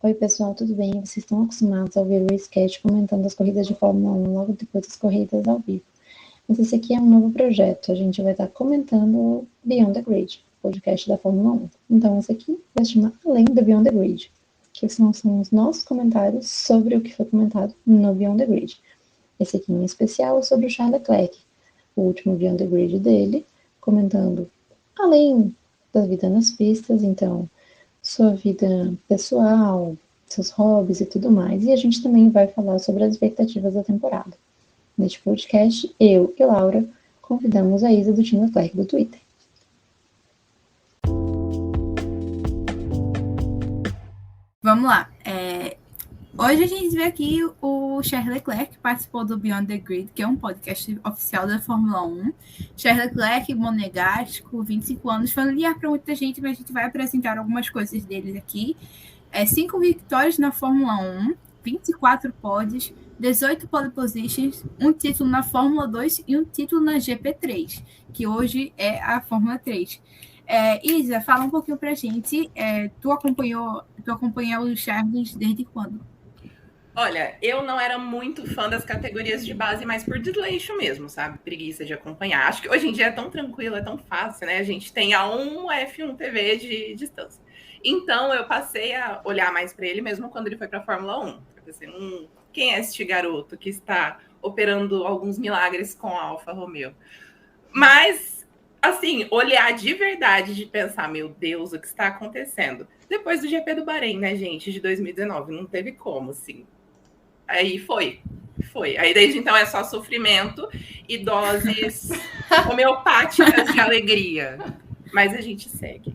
Oi, pessoal, tudo bem? Vocês estão acostumados a ouvir o Sketch comentando as corridas de Fórmula 1 logo depois das corridas ao vivo. Mas esse aqui é um novo projeto. A gente vai estar comentando o Beyond the Grid, podcast da Fórmula 1. Então, esse aqui vai se chamar Além do Beyond the Grid, que são os nossos comentários sobre o que foi comentado no Beyond the Grid. Esse aqui em especial é sobre o Charles Leclerc, o último Beyond the Grid dele, comentando além da vida nas pistas, então sua vida pessoal, seus hobbies e tudo mais. E a gente também vai falar sobre as expectativas da temporada. Neste podcast, eu e Laura convidamos a Isa do time Leclerc do Twitter. Vamos lá. Hoje a gente vê aqui o Charles Leclerc, que participou do Beyond the Grid, que é um podcast oficial da Fórmula 1. Charles Leclerc, monegasco, 25 anos, familiar para muita gente, mas a gente vai apresentar algumas coisas deles aqui. 5 vitórias na Fórmula 1, 24 pódios, 18 pole positions, um título na Fórmula 2 e um título na GP3, que hoje é a Fórmula 3. Isa, fala um pouquinho pra gente. Tu acompanhou o Charles desde quando? Olha, eu não era muito fã das categorias de base, mas por desleixo mesmo, sabe? Preguiça de acompanhar. Acho que hoje em dia é tão tranquilo, é tão fácil, né? A gente tem a F1 TV de distância. Então, eu passei a olhar mais para ele mesmo quando ele foi para a Fórmula 1. Eu pensei, quem é este garoto que está operando alguns milagres com a Alfa Romeo? Mas, assim, olhar de verdade, de pensar, meu Deus, o que está acontecendo? Depois do GP do Bahrein, né, gente, de 2019, não teve como, assim. Aí foi. Aí desde então é só sofrimento e doses homeopáticas de alegria. Mas a gente segue.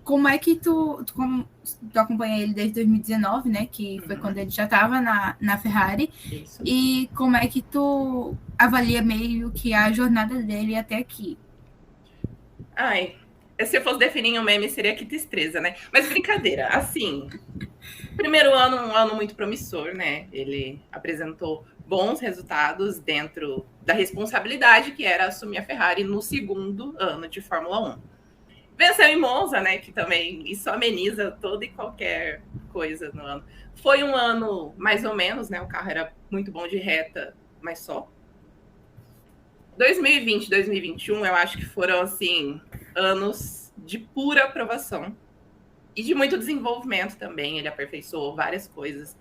Como é que tu acompanha ele desde 2019, né? Que foi quando ele já estava na Ferrari. Isso. E como é que tu avalia meio que a jornada dele até aqui? Se eu fosse definir um meme, seria que destreza, né? Mas brincadeira, assim... Primeiro ano, um ano muito promissor, né? Ele apresentou bons resultados dentro da responsabilidade que era assumir a Ferrari no segundo ano de Fórmula 1. Venceu em Monza, né? Que também isso ameniza toda e qualquer coisa no ano. Foi um ano mais ou menos, né? O carro era muito bom de reta, mas só. 2020, 2021, eu acho que foram, assim, anos de pura aprovação. E de muito desenvolvimento também, ele aperfeiçoou várias coisas.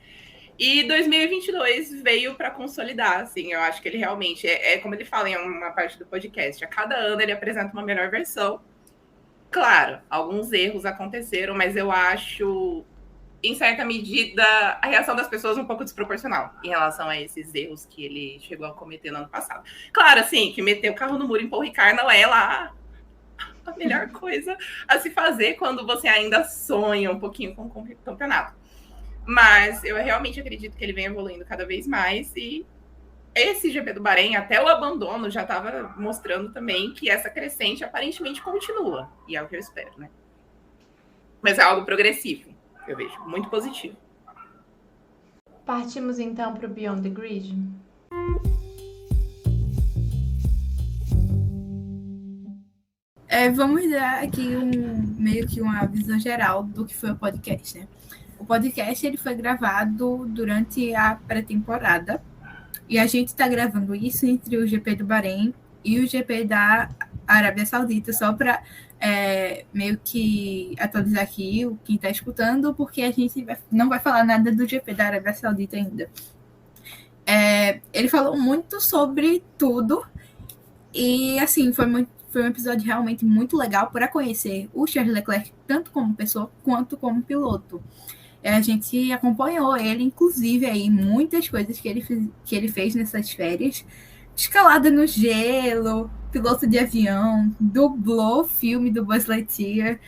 E 2022 veio para consolidar, assim, eu acho que ele realmente, como ele fala em uma parte do podcast, a cada ano ele apresenta uma melhor versão. Claro, alguns erros aconteceram, mas eu acho, em certa medida, a reação das pessoas um pouco desproporcional em relação a esses erros que ele chegou a cometer no ano passado. Claro, assim, que meter o carro no muro em Paul Ricard não é lá a melhor coisa a se fazer quando você ainda sonha um pouquinho com o campeonato. Mas eu realmente acredito que ele vem evoluindo cada vez mais e esse GP do Bahrein, até o abandono, já estava mostrando também que essa crescente aparentemente continua. E é o que eu espero, né? Mas é algo progressivo, eu vejo, muito positivo. Partimos então para o Beyond the Grid? Vamos dar aqui meio que uma visão geral do que foi o podcast, né? O podcast ele foi gravado durante a pré-temporada e a gente está gravando isso entre o GP do Bahrein e o GP da Arábia Saudita, só para meio que atualizar aqui o quem está escutando, porque a gente não vai falar nada do GP da Arábia Saudita ainda. Ele falou muito sobre tudo e, assim, foi um episódio realmente muito legal para conhecer o Charles Leclerc, tanto como pessoa quanto como piloto. A gente acompanhou ele, inclusive, aí, muitas coisas que ele fez nessas férias. Escalada no gelo, piloto de avião, dublou o filme do Buzz Lightyear,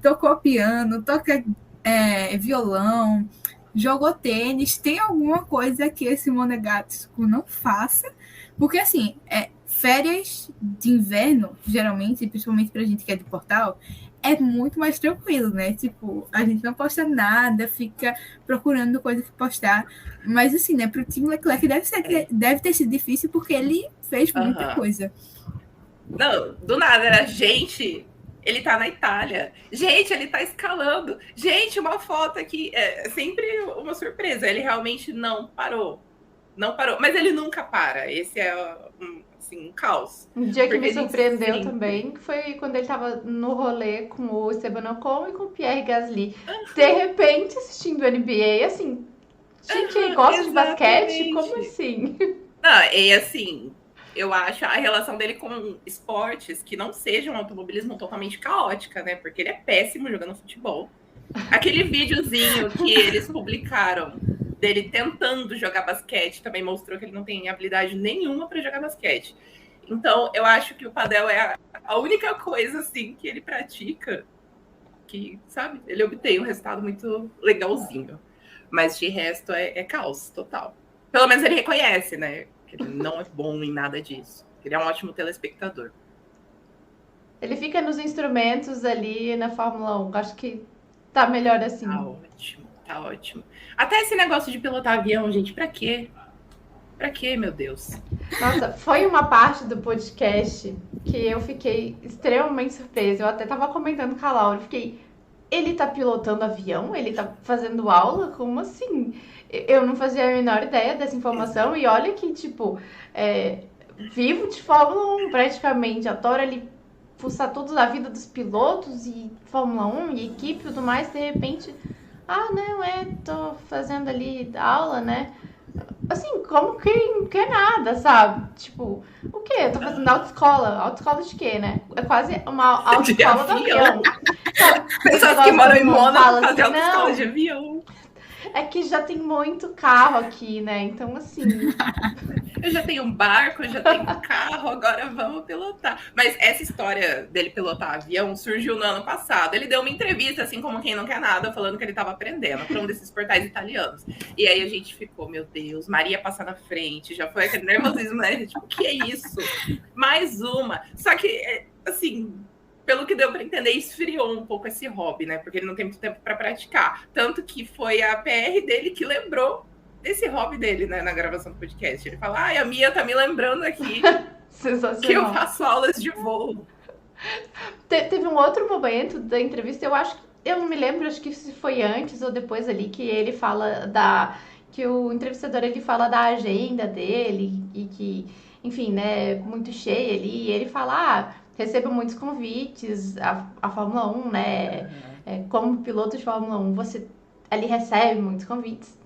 tocou piano, toca violão, jogou tênis. Tem alguma coisa que esse monegasco não faça? Porque, assim, férias de inverno, geralmente, principalmente pra gente que é de Portal, é muito mais tranquilo, né? Tipo, a gente não posta nada, fica procurando coisa que postar. Mas, assim, né? Pro time Leclerc deve ter sido difícil porque ele fez muita coisa. Não, do nada, era gente Ele tá na Itália. Gente, ele tá escalando. Gente, uma foto aqui. É sempre uma surpresa. Ele realmente não parou. Não parou. Mas ele nunca para. Esse é um caos. Um dia que Porque me surpreendeu sempre... também foi quando ele tava no rolê com o Esteban Ocon e com o Pierre Gasly. De repente, assistindo NBA, assim, gente, ele gosta de basquete? Como assim? Não, e assim, eu acho a relação dele com esportes que não sejam automobilismo totalmente caótica, né? Porque ele é péssimo jogando futebol. Aquele videozinho que eles publicaram dele tentando jogar basquete também mostrou que ele não tem habilidade nenhuma para jogar basquete. Então, eu acho que o padel é a única coisa, assim, que ele pratica que, sabe, ele obtém um resultado muito legalzinho. Mas de resto é caos total. Pelo menos ele reconhece, né? Que ele não é bom em nada disso. Ele é um ótimo telespectador. Ele fica nos instrumentos ali na Fórmula 1. Acho que tá melhor assim. Tá ótimo. Até esse negócio de pilotar avião, gente, pra quê? Pra quê, meu Deus? Nossa, foi uma parte do podcast que eu fiquei extremamente surpresa. Eu até tava comentando com a Laura. Fiquei, ele tá pilotando avião? Ele tá fazendo aula? Como assim? Eu não fazia a menor ideia dessa informação. E olha que, tipo, vivo de Fórmula 1 praticamente. Adoro ali fuçar tudo da vida dos pilotos e Fórmula 1 e equipe e tudo mais. De repente, tô fazendo ali aula, né? Assim, como que é nada, sabe? Tipo, o quê? Eu tô fazendo autoescola. Autoescola de quê, né? É quase uma autoescola do avião. Pessoas que moram em Mônaco fazem assim, autoescola de avião. É que já tem muito carro aqui, né? Então, assim... Eu já tenho um barco, eu já tenho um carro, agora vamos pilotar. Mas essa história dele pilotar avião surgiu no ano passado. Ele deu uma entrevista, assim como quem não quer nada, falando que ele estava aprendendo para um desses portais italianos. E aí a gente ficou, meu Deus, Maria passa na frente, já foi aquele nervosismo, né? Tipo, o que é isso? Mais uma. Só que, assim... Pelo que deu para entender, esfriou um pouco esse hobby, né? Porque ele não tem muito tempo para praticar. Tanto que foi a PR dele que lembrou desse hobby dele, né? Na gravação do podcast. Ele fala, a Mia tá me lembrando aqui que eu faço aulas de voo. Teve um outro momento da entrevista, eu não me lembro, acho que se foi antes ou depois ali, que ele fala que o entrevistador ele fala da agenda dele e que, enfim, né, muito cheia ali. E ele fala, recebo muitos convites, a Fórmula 1, né? Como piloto de Fórmula 1, você ali recebe muitos convites.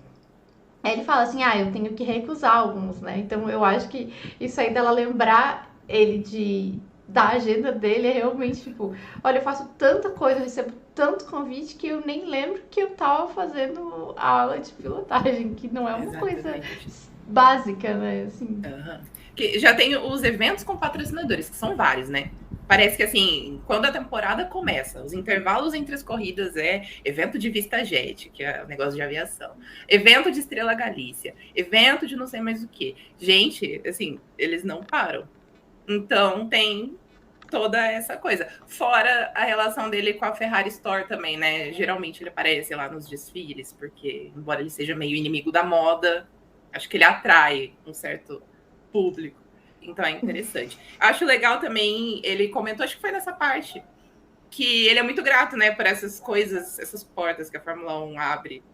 Aí ele fala assim, eu tenho que recusar alguns, né? Então eu acho que isso aí dela lembrar ele da agenda dele é realmente tipo, olha, eu faço tanta coisa, eu recebo tanto convite que eu nem lembro que eu tava fazendo a aula de pilotagem, que não é uma coisa básica, né? Assim. Que já tem os eventos com patrocinadores, que são vários, né? Parece que, assim, quando a temporada começa, os intervalos entre as corridas é evento de VistaJet, que é o negócio de aviação, evento de Estrela Galícia, evento de não sei mais o quê. Gente, assim, eles não param. Então, tem toda essa coisa. Fora a relação dele com a Ferrari Store também, né? Geralmente ele aparece lá nos desfiles, porque, embora ele seja meio inimigo da moda, acho que ele atrai um certo público. Então é interessante. Acho legal também, ele comentou, acho que foi nessa parte, que ele é muito grato, né, por essas coisas, essas portas que a Fórmula 1 abre.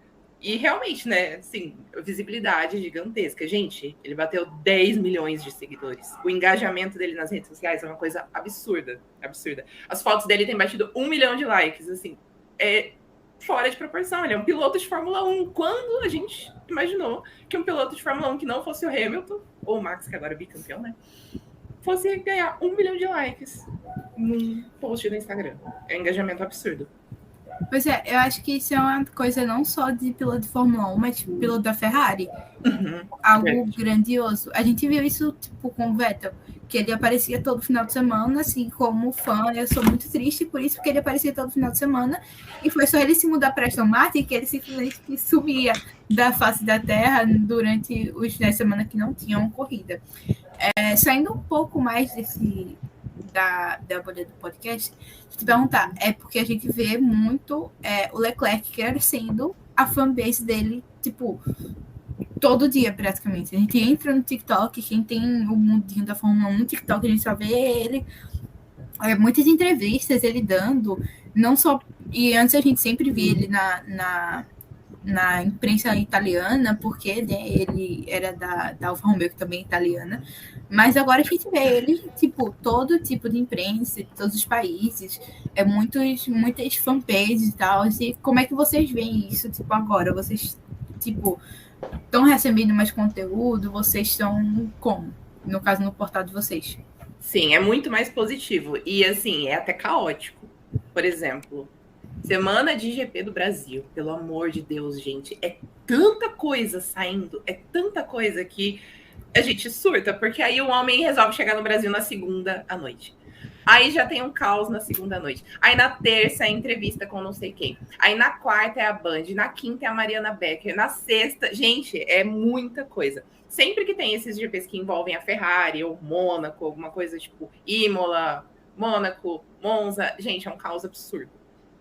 E realmente, né, assim, visibilidade gigantesca. Gente, ele bateu 10 milhões de seguidores. O engajamento dele nas redes sociais é uma coisa absurda, absurda. As fotos dele têm batido 1 milhão de likes, assim, é fora de proporção. Ele é um piloto de Fórmula 1. Quando a gente imaginou que um piloto de Fórmula 1 que não fosse o Hamilton, ou o Max, que agora é bicampeão, né, fosse ganhar 1 milhão de likes num post no Instagram. É um engajamento absurdo. Pois é, eu acho que isso é uma coisa não só de piloto de Fórmula 1, mas tipo, piloto da Ferrari. Algo grandioso. A gente viu isso tipo, com o Vettel, que ele aparecia todo final de semana, assim, como fã. Eu sou muito triste por isso, porque ele aparecia todo final de semana. E foi só ele se mudar para Aston Martin que ele simplesmente sumia da face da Terra durante os finais de semana que não tinham corrida. Saindo um pouco mais da bolha do podcast, se te perguntar, é porque a gente vê muito o Leclerc crescendo a fanbase dele, tipo, todo dia, praticamente. A gente entra no TikTok, quem tem o mundinho da Fórmula 1 no TikTok, a gente só vê ele muitas entrevistas ele dando, não só... E antes a gente sempre via ele na imprensa italiana, porque né, ele era da Alfa Romeo, que também é italiana, mas agora a gente vê ele, tipo, todo tipo de imprensa, de todos os países, muitas fanpages e tal, e como é que vocês veem isso, tipo, agora? Vocês, tipo, estão recebendo mais conteúdo? Vocês estão como? No caso, no portal de vocês. Sim, é muito mais positivo, e assim, é até caótico. Por exemplo, semana de GP do Brasil, pelo amor de Deus, gente, é tanta coisa saindo, é tanta coisa que a gente surta, porque aí o homem resolve chegar no Brasil na segunda à noite. Aí já tem um caos na segunda noite. Aí na terça é entrevista com não sei quem. Aí na quarta é a Band, na quinta é a Mariana Becker, na sexta... Gente, é muita coisa. Sempre que tem esses GPs que envolvem a Ferrari ou Mônaco, alguma coisa tipo Imola, Mônaco, Monza, gente, é um caos absurdo.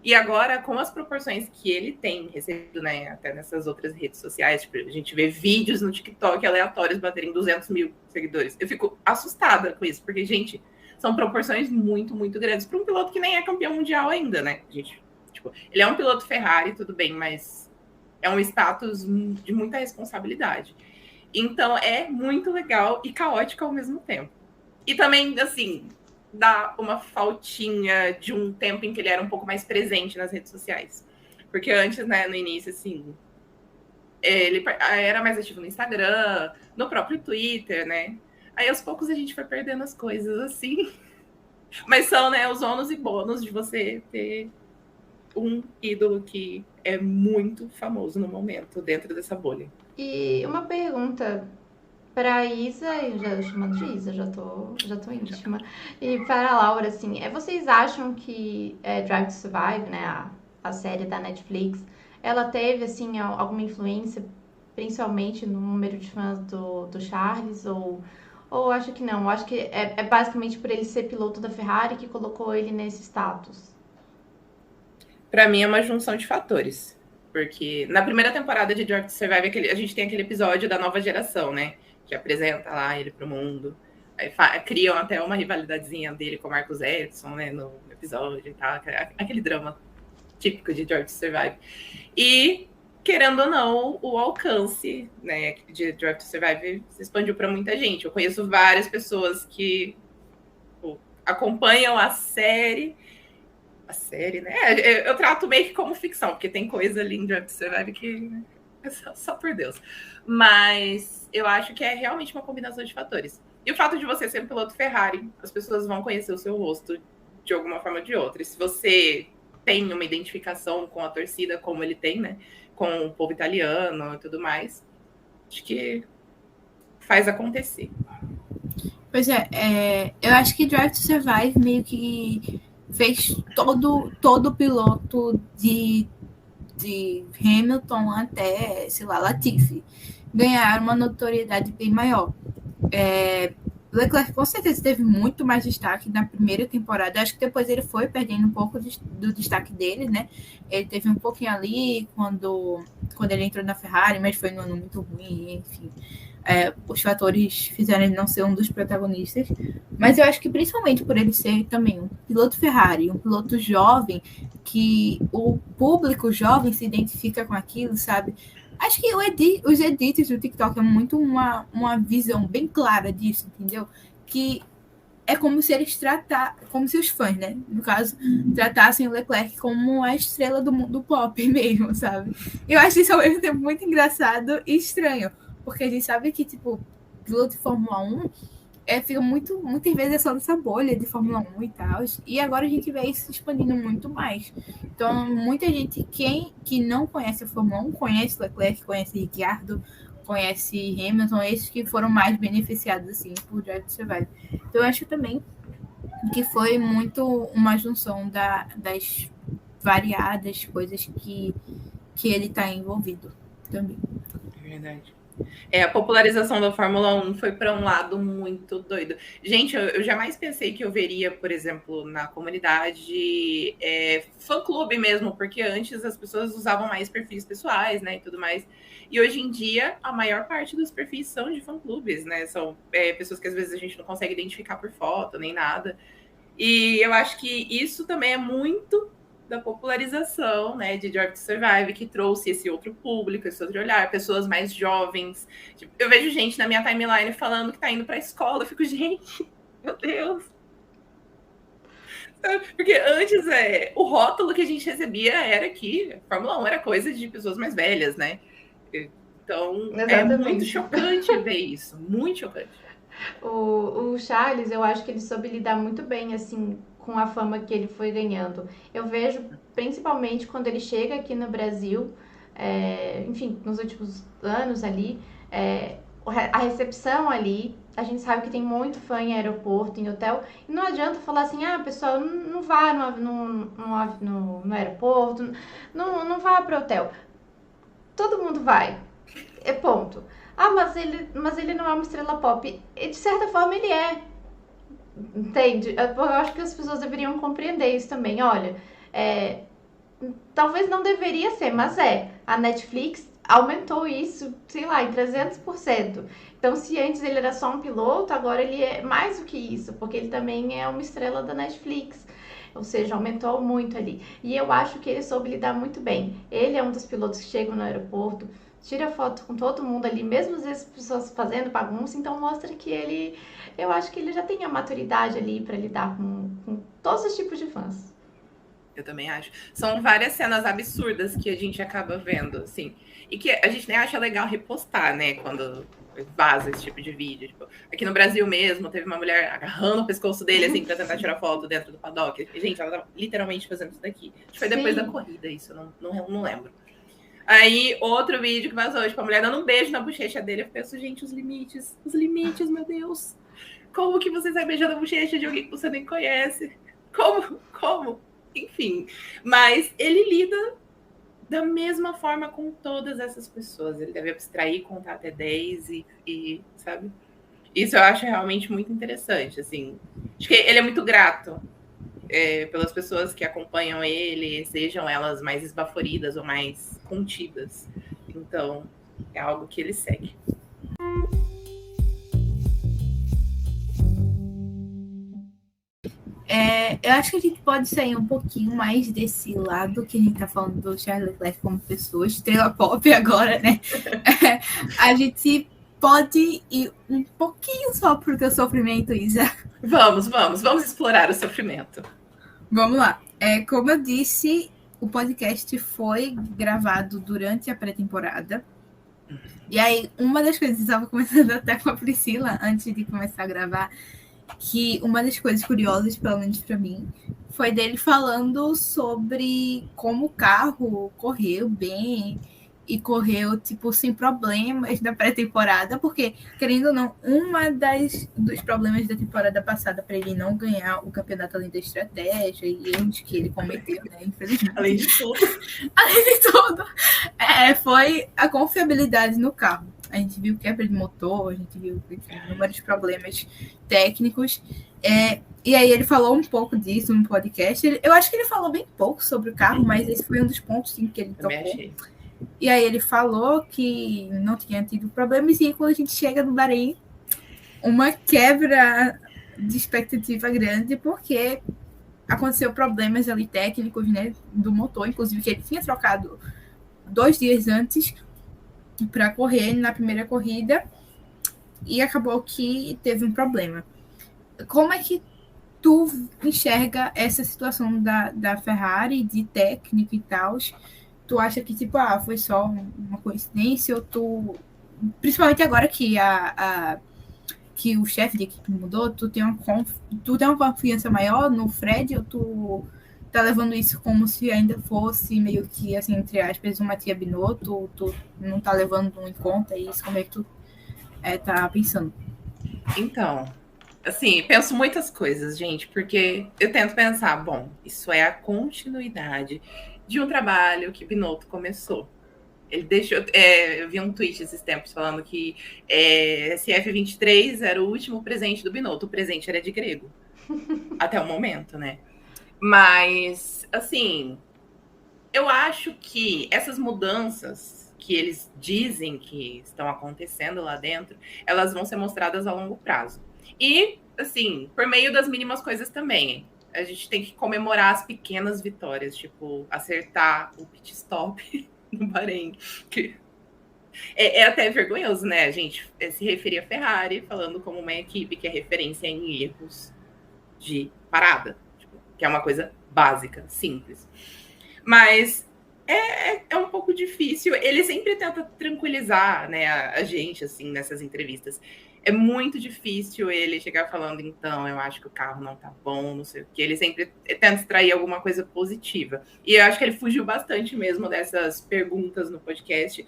E agora, com as proporções que ele tem recebido, né, até nessas outras redes sociais, tipo, a gente vê vídeos no TikTok aleatórios baterem 200 mil seguidores. Eu fico assustada com isso, porque, gente, são proporções muito, muito grandes para um piloto que nem é campeão mundial ainda, né? Gente, tipo, ele é um piloto Ferrari, tudo bem, mas é um status de muita responsabilidade. Então, é muito legal e caótico ao mesmo tempo. E também, assim... dá uma faltinha de um tempo em que ele era um pouco mais presente nas redes sociais. Porque antes, né, no início, assim, ele era mais ativo no Instagram, no próprio Twitter, né? Aí, aos poucos, a gente foi perdendo as coisas, assim. Mas são, né, os ônus e bônus de você ter um ídolo que é muito famoso no momento, dentro dessa bolha. E uma pergunta... Para a Isa, eu já chamando de Isa, já tô íntima. E para a Laura, assim, vocês acham que Drive to Survive, né, a série da Netflix, ela teve, assim, alguma influência, principalmente no número de fãs do Charles, ou acho que não? Eu acho que é basicamente por ele ser piloto da Ferrari que colocou ele nesse status. Para mim é uma junção de fatores. Porque na primeira temporada de Drive to Survive, a gente tem aquele episódio da nova geração, né? Que apresenta lá ele pro mundo. Aí criam até uma rivalidadezinha dele com o Marcus Ericsson, né, no episódio e tal. Aquele drama típico de Drive to Survive. E, querendo ou não, o alcance, né, de Drive to Survive se expandiu para muita gente. Eu conheço várias pessoas que acompanham a série. A série, né? Eu trato meio que como ficção, porque tem coisa ali em Drive to Survive que é só por Deus. Mas eu acho que é realmente uma combinação de fatores. E o fato de você ser um piloto Ferrari, as pessoas vão conhecer o seu rosto de alguma forma ou de outra. E se você tem uma identificação com a torcida, como ele tem, né? Com o povo italiano e tudo mais, acho que faz acontecer. Pois eu acho que Drive to Survive meio que fez todo piloto de Hamilton até, sei lá, Latifi ganhar uma notoriedade bem maior. Leclerc com certeza teve muito mais destaque na primeira temporada. Acho que depois ele foi perdendo um pouco do destaque dele, né? Ele teve um pouquinho ali quando ele entrou na Ferrari, mas foi num ano muito ruim, enfim. Os fatores fizeram ele não ser um dos protagonistas. Mas eu acho que principalmente por ele ser também um piloto Ferrari, um piloto jovem, que o público jovem se identifica com aquilo, sabe? Acho que os edits do TikTok é muito uma visão bem clara disso, entendeu? Que é como se eles como se os fãs, né, no caso, tratassem o Leclerc como a estrela do mundo pop mesmo, sabe? Eu acho isso ao mesmo tempo muito engraçado e estranho, porque a gente sabe que, tipo, piloto de Fórmula 1 fica muitas vezes é só nessa bolha de Fórmula 1 e tal, e agora a gente vê isso se expandindo muito mais. Então, muita gente que não conhece a Fórmula 1, conhece Leclerc, conhece Ricciardo, conhece Hamilton, esses que foram mais beneficiados, assim, por Drive to Survive. Então, eu acho também que foi muito uma junção das variadas coisas que ele está envolvido também. É verdade. A popularização da Fórmula 1 foi para um lado muito doido. Gente, eu jamais pensei que eu veria, por exemplo, na comunidade fã-clube mesmo, porque antes as pessoas usavam mais perfis pessoais, né, e tudo mais. E hoje em dia, a maior parte dos perfis são de fã-clubes, né? São pessoas que às vezes a gente não consegue identificar por foto, nem nada. E eu acho que isso também é muito da popularização, né, de Drive to Survive, que trouxe esse outro público, esse outro olhar, pessoas mais jovens. Tipo, eu vejo gente na minha timeline falando que tá indo pra escola, eu fico, gente, meu Deus. Porque antes, o rótulo que a gente recebia era que Fórmula 1 era coisa de pessoas mais velhas, né? Então, Exatamente. É muito chocante ver isso, muito chocante. O Charles, eu acho que ele soube lidar muito bem, assim, com a fama que ele foi ganhando. Eu vejo, principalmente, quando ele chega aqui no Brasil, enfim, nos últimos anos ali, a recepção ali, a gente sabe que tem muito fã em aeroporto, em hotel, e não adianta falar assim, pessoal, não vá no aeroporto, não vá pro hotel. Todo mundo vai. Ponto. Mas ele não é uma estrela pop. E, de certa forma, ele é. Entende? Eu acho que as pessoas deveriam compreender isso também. Olha, talvez não deveria ser, mas a Netflix aumentou isso, sei lá, em 300%. Então, se antes ele era só um piloto, agora ele é mais do que isso, porque ele também é uma estrela da Netflix. Ou seja, aumentou muito ali. E eu acho que ele soube lidar muito bem. Ele é um dos pilotos que chegam no aeroporto, tira foto com todo mundo ali, mesmo às vezes pessoas fazendo bagunça, então mostra que eu acho que ele já tem a maturidade ali para lidar com todos os tipos de fãs. Eu também acho. São várias cenas absurdas que a gente acaba vendo, assim, e que a gente nem acha legal repostar, né, quando vaza esse tipo de vídeo. Tipo, aqui no Brasil mesmo, teve uma mulher agarrando o pescoço dele, assim, pra tentar tirar foto dentro do paddock. E, gente, ela tava literalmente fazendo isso daqui. Acho que foi depois da corrida, isso, não lembro. Aí, outro vídeo que vazou, tipo, a mulher dando um beijo na bochecha dele. Eu penso, gente, os limites, meu Deus. Como que você vai beijar na bochecha de alguém que você nem conhece? Como? Enfim. Mas ele lida da mesma forma com todas essas pessoas. Ele deve abstrair, contar até 10 e sabe? Isso eu acho realmente muito interessante, assim. Acho que ele é muito grato pelas pessoas que acompanham ele, sejam elas mais esbaforidas ou mais contidas. Então, é algo que ele segue. Eu acho que a gente pode sair um pouquinho mais desse lado que a gente tá falando do Charles Leclerc como pessoa, estrela pop agora, né? A gente pode ir um pouquinho só pro teu sofrimento, Isa. Vamos explorar o sofrimento. Vamos lá. Como eu disse, o podcast foi gravado durante a pré-temporada. E aí, uma das coisas, eu estava conversando até com a Priscila antes de começar a gravar, que uma das coisas curiosas, pelo menos para mim, foi dele falando sobre como o carro correu bem e correu, tipo, sem problemas na pré-temporada, porque, querendo ou não, dos problemas da temporada passada para ele não ganhar o campeonato além da estratégia e erros que ele cometeu, né, infelizmente. Além de tudo. Foi a confiabilidade no carro. A gente viu quebra de motor, a gente viu inúmeros problemas técnicos. E aí ele falou um pouco disso no podcast. Eu acho que ele falou bem pouco sobre o carro, mas esse foi um dos pontos em que ele tocou. E aí ele falou que não tinha tido problemas, e quando a gente chega no Bahrein, uma quebra de expectativa grande, porque aconteceu problemas ali técnicos, né, do motor, inclusive que ele tinha trocado 2 dias antes para correr na primeira corrida, e acabou que teve um problema. Como é que tu enxerga essa situação da Ferrari, de técnico e tal? Tu acha que, tipo, foi só uma coincidência, ou tu... Principalmente agora que que o chefe de equipe mudou, tu tem uma confiança maior no Fred, ou tu tá levando isso como se ainda fosse meio que, assim, entre aspas, uma tia Binotto, ou tu não tá levando em conta isso? Como é que tu tá pensando? Então, assim, penso muitas coisas, gente, porque eu tento pensar, bom, isso é a continuidade de um trabalho que Binotto começou. Ele deixou. Eu vi um tweet esses tempos falando que SF23 era o último presente do Binotto. O presente era de grego. Até o momento, né? Mas, assim, eu acho que essas mudanças que eles dizem que estão acontecendo lá dentro, elas vão ser mostradas a longo prazo. E assim, por meio das mínimas coisas também. A gente tem que comemorar as pequenas vitórias, tipo, acertar o pit stop no Bahrein. Que é até vergonhoso, né, a gente se referir a Ferrari falando como uma equipe que é referência em erros de parada, tipo, que é uma coisa básica, simples. Mas é um pouco difícil. Ele sempre tenta tranquilizar, né, a gente, assim, nessas entrevistas. É muito difícil ele chegar falando, então, eu acho que o carro não tá bom, não sei o quê. Ele sempre tenta extrair alguma coisa positiva. E eu acho que ele fugiu bastante mesmo dessas perguntas no podcast.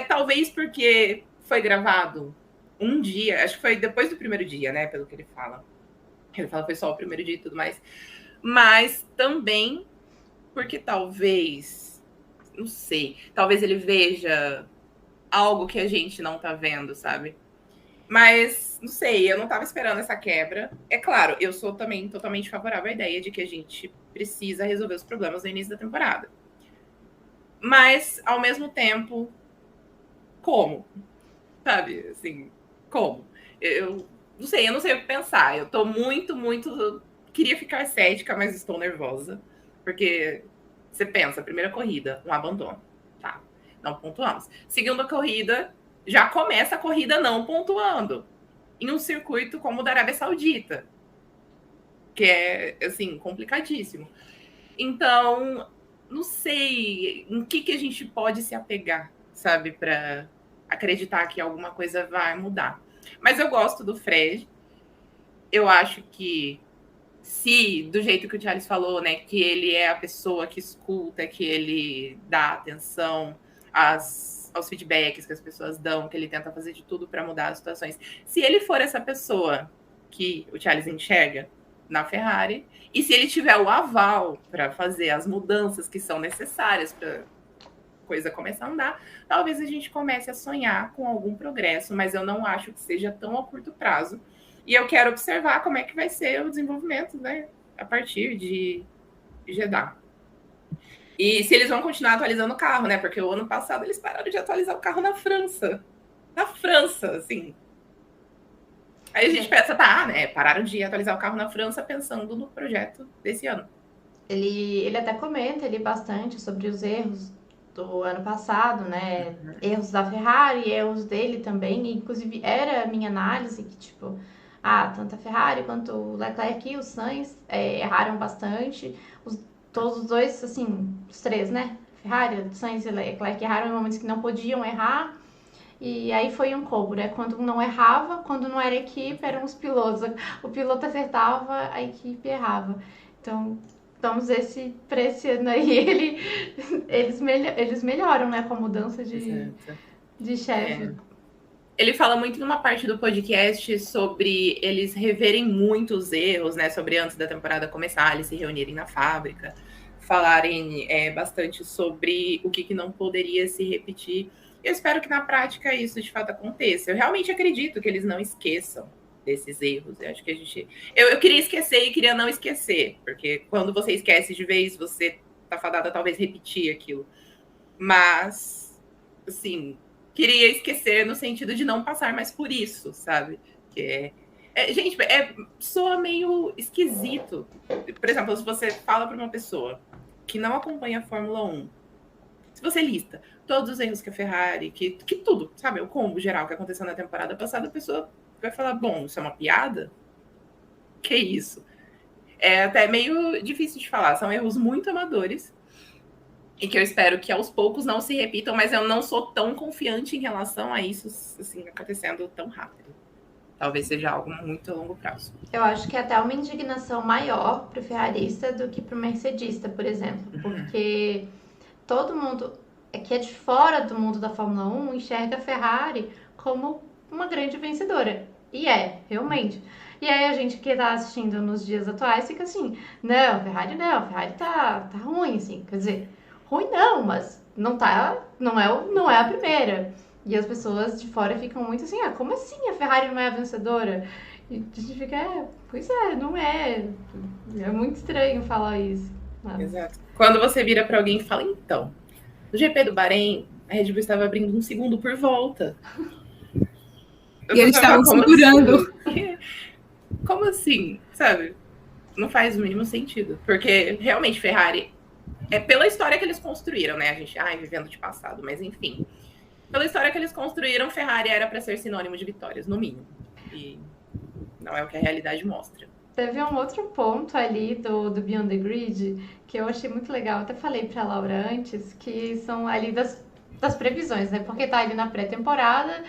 Talvez porque foi gravado um dia, acho que foi depois do primeiro dia, né, pelo que ele fala. Ele fala que foi só o primeiro dia e tudo mais. Mas também porque talvez, não sei, talvez ele veja algo que a gente não tá vendo, sabe? Mas, não sei, eu não tava esperando essa quebra. É claro, eu sou também totalmente favorável à ideia de que a gente precisa resolver os problemas no início da temporada. Mas, ao mesmo tempo, como? Sabe, assim, como? Eu não sei o que pensar. Eu tô muito... Queria ficar cética, mas estou nervosa. Porque você pensa, primeira corrida, um abandono. Tá, não pontuamos. Segunda corrida, já começa a corrida não pontuando. Em um circuito como o da Arábia Saudita. Que é, assim, complicadíssimo. Então, não sei em que a gente pode se apegar, sabe? Para acreditar que alguma coisa vai mudar. Mas eu gosto do Fred. Eu acho que se, do jeito que o Charles falou, né, que ele é a pessoa que escuta, que ele dá atenção aos feedbacks que as pessoas dão, que ele tenta fazer de tudo para mudar as situações. Se ele for essa pessoa que o Charles enxerga na Ferrari, e se ele tiver o aval para fazer as mudanças que são necessárias para coisa começar a andar, talvez a gente comece a sonhar com algum progresso, mas eu não acho que seja tão a curto prazo. E eu quero observar como é que vai ser o desenvolvimento, né, a partir de Jeddah. E se eles vão continuar atualizando o carro, né? Porque o ano passado eles pararam de atualizar o carro na França. Na França, assim. Aí a gente pensa, tá, né? Pararam de atualizar o carro na França pensando no projeto desse ano. Ele até comenta bastante sobre os erros do ano passado, né? Uhum. Erros da Ferrari, erros dele também. E, inclusive, era a minha análise que, tipo, tanto a Ferrari quanto o Leclerc e o Sainz erraram bastante. Todos os dois, assim, os três, né? Ferrari, Sainz e Leclerc erraram em momentos que não podiam errar. E aí foi um combo, né? Quando não errava, quando não era equipe, eram os pilotos. O piloto acertava, a equipe errava. Então, vamos ver se para esse ano aí eles melhoram, né? Com a mudança de chefe. Ele fala muito numa parte do podcast sobre eles reverem muitos erros, né? Sobre antes da temporada começar, eles se reunirem na fábrica, falarem bastante sobre o que não poderia se repetir. Eu espero que na prática isso de fato aconteça. Eu realmente acredito que eles não esqueçam desses erros. Eu acho que a gente... Eu queria esquecer e queria não esquecer, porque quando você esquece de vez, você tá fadada a talvez repetir aquilo. Mas, assim, queria esquecer no sentido de não passar mais por isso, sabe? Que gente, soa meio esquisito. Por exemplo, se você fala para uma pessoa que não acompanha a Fórmula 1, se você lista todos os erros que a Ferrari, que tudo, sabe? O combo geral que aconteceu na temporada passada, a pessoa vai falar, bom, isso é uma piada? Que isso? É até meio difícil de falar. São erros muito amadores e que eu espero que aos poucos não se repitam, mas eu não sou tão confiante em relação a isso, assim, acontecendo tão rápido. Talvez seja algo muito a longo prazo. Eu acho que é até uma indignação maior para o ferrarista do que para o mercedista, por exemplo. Porque todo mundo que é de fora do mundo da Fórmula 1 enxerga a Ferrari como uma grande vencedora. E realmente. E aí a gente que tá assistindo nos dias atuais fica assim, a Ferrari tá ruim, assim. Quer dizer, ruim não, mas não é a primeira. E as pessoas de fora ficam muito assim, como assim a Ferrari não é a vencedora? E a gente fica, pois não é. É muito estranho falar isso. Exato. Quando você vira para alguém e fala, então, no GP do Bahrein, a Red Bull estava abrindo 1 segundo por volta. E eles estavam segurando. como assim? Sabe? Não faz o mínimo sentido. Porque, realmente, Ferrari é pela história que eles construíram, né? A gente, vivendo de passado, mas enfim. Pela história que eles construíram, Ferrari era para ser sinônimo de vitórias, no mínimo. E não é o que a realidade mostra. Teve um outro ponto ali do Beyond the Grid que eu achei muito legal. Até falei pra Laura antes, que são ali das previsões, né? Porque tá ali na pré-temporada,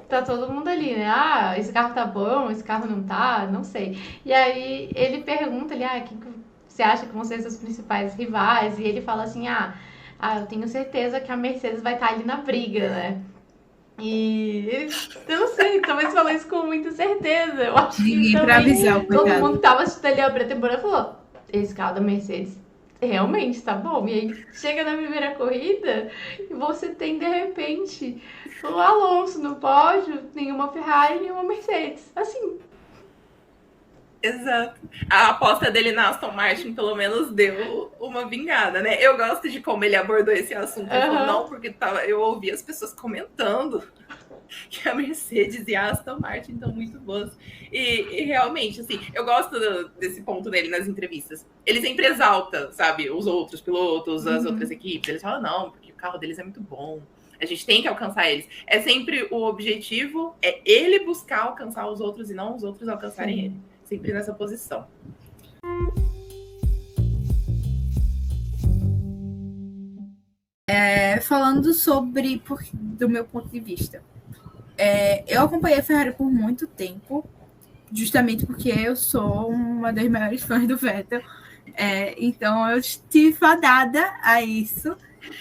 tá todo mundo ali, né? Ah, esse carro tá bom, esse carro não tá, não sei. E aí ele pergunta ali, quem que você acha que vão ser seus principais rivais? E ele fala assim, eu tenho certeza que a Mercedes vai estar ali na briga, né? E eu não sei, talvez falou isso com muita certeza. Eu acho que também todo mundo que tava assistindo ali a pré-temporada falou: esse carro da Mercedes realmente tá bom. E aí chega na primeira corrida e você tem de repente o Alonso no pódio, nenhuma Ferrari, nenhuma Mercedes. Assim. Exato. A aposta dele na Aston Martin pelo menos deu uma vingada, né? Eu gosto de como ele abordou esse assunto. Não, porque eu ouvi as pessoas comentando que a Mercedes e a Aston Martin estão muito boas. E realmente, assim, eu gosto desse ponto dele nas entrevistas. Ele sempre exalta, sabe, os outros pilotos, as outras equipes. Eles falam, não, porque o carro deles é muito bom. A gente tem que alcançar eles. É sempre o objetivo, é ele buscar alcançar os outros e não os outros alcançarem ele. Sempre nessa posição. Falando sobre, do meu ponto de vista, eu acompanhei a Ferrari por muito tempo, justamente porque eu sou uma das maiores fãs do Vettel, então eu estive fadada a isso,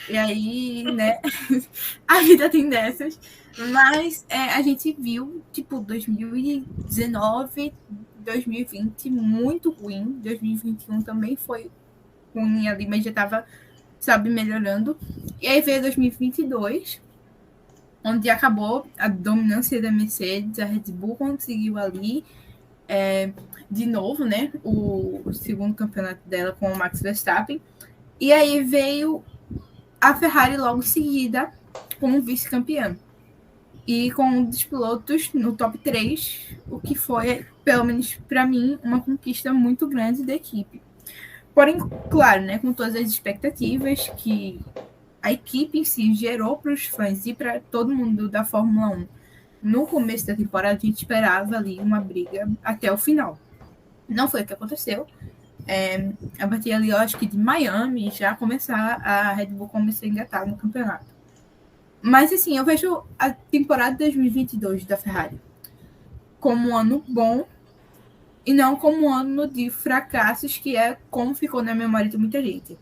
e aí, né, a vida tem dessas, mas a gente viu, 2019, 2020 muito ruim, 2021 também foi ruim ali, mas já estava, melhorando. E aí veio 2022, onde acabou a dominância da Mercedes, a Red Bull conseguiu ali, de novo, né, o segundo campeonato dela com o Max Verstappen. E aí veio a Ferrari logo em seguida como vice-campeã. E com um dos pilotos no top 3, o que foi, pelo menos para mim, uma conquista muito grande da equipe. Porém, claro, né, com todas as expectativas que a equipe em si gerou para os fãs e para todo mundo da Fórmula 1. No começo da temporada, a gente esperava ali uma briga até o final. Não foi o que aconteceu. A partir ali, eu acho que de Miami, já a Red Bull começou a engatar no campeonato. Mas, assim, eu vejo a temporada de 2022 da Ferrari como um ano bom e não como um ano de fracassos, que é como ficou na memória de muita gente.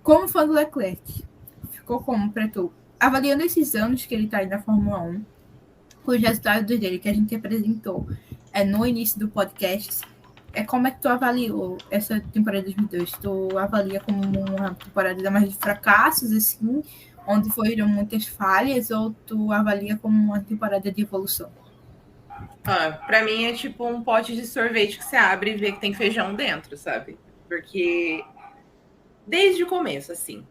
Como fã do Leclerc, ficou como para tu? Avaliando esses anos que ele está aí na Fórmula 1, os resultados dele que a gente apresentou no início do podcast, como é que tu avaliou essa temporada de 2022? Tu avalia como uma temporada mais de fracassos, assim, onde foram muitas falhas, ou tu avalia como uma temporada de evolução? Pra mim é tipo um pote de sorvete que você abre e vê que tem feijão dentro, sabe? Porque desde o começo, assim,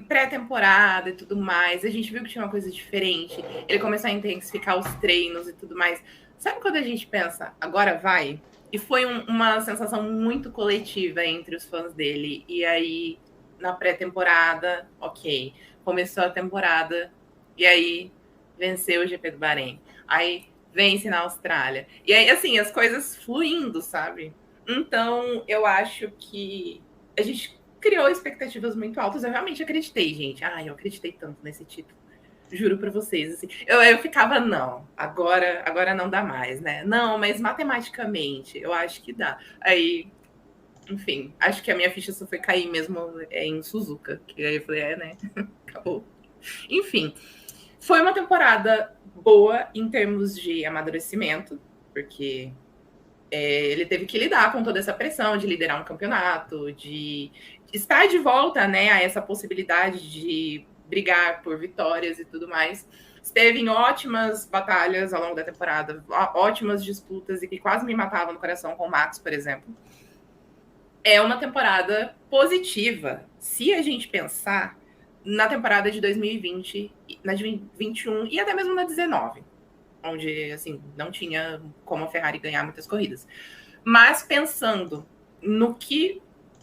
pré-temporada e tudo mais, a gente viu que tinha uma coisa diferente. Ele começou a intensificar os treinos e tudo mais. Sabe quando a gente pensa, agora vai? E foi uma sensação muito coletiva entre os fãs dele. E aí, na pré-temporada, ok. Começou a temporada e aí venceu o GP do Bahrein. Aí vence na Austrália. E aí, assim, as coisas fluindo, sabe? Então, eu acho que a gente criou expectativas muito altas. Eu realmente acreditei, gente. Eu acreditei tanto nesse título. Juro pra vocês, assim. Eu ficava, não, agora não dá mais, né? Não, mas matematicamente, eu acho que dá. Aí, enfim, acho que a minha ficha só foi cair mesmo em Suzuka. Que aí eu falei, né? Acabou. Enfim, foi uma temporada boa em termos de amadurecimento, porque ele teve que lidar com toda essa pressão de liderar um campeonato, de estar de volta, né, a essa possibilidade de brigar por vitórias e tudo mais. Esteve em ótimas batalhas ao longo da temporada, ótimas disputas e que quase me matavam no coração com o Max, por exemplo. É uma temporada positiva, se a gente pensar na temporada de 2020, na de 2021 e até mesmo na 19. onde, assim, não tinha como a Ferrari ganhar muitas corridas. Mas pensando no que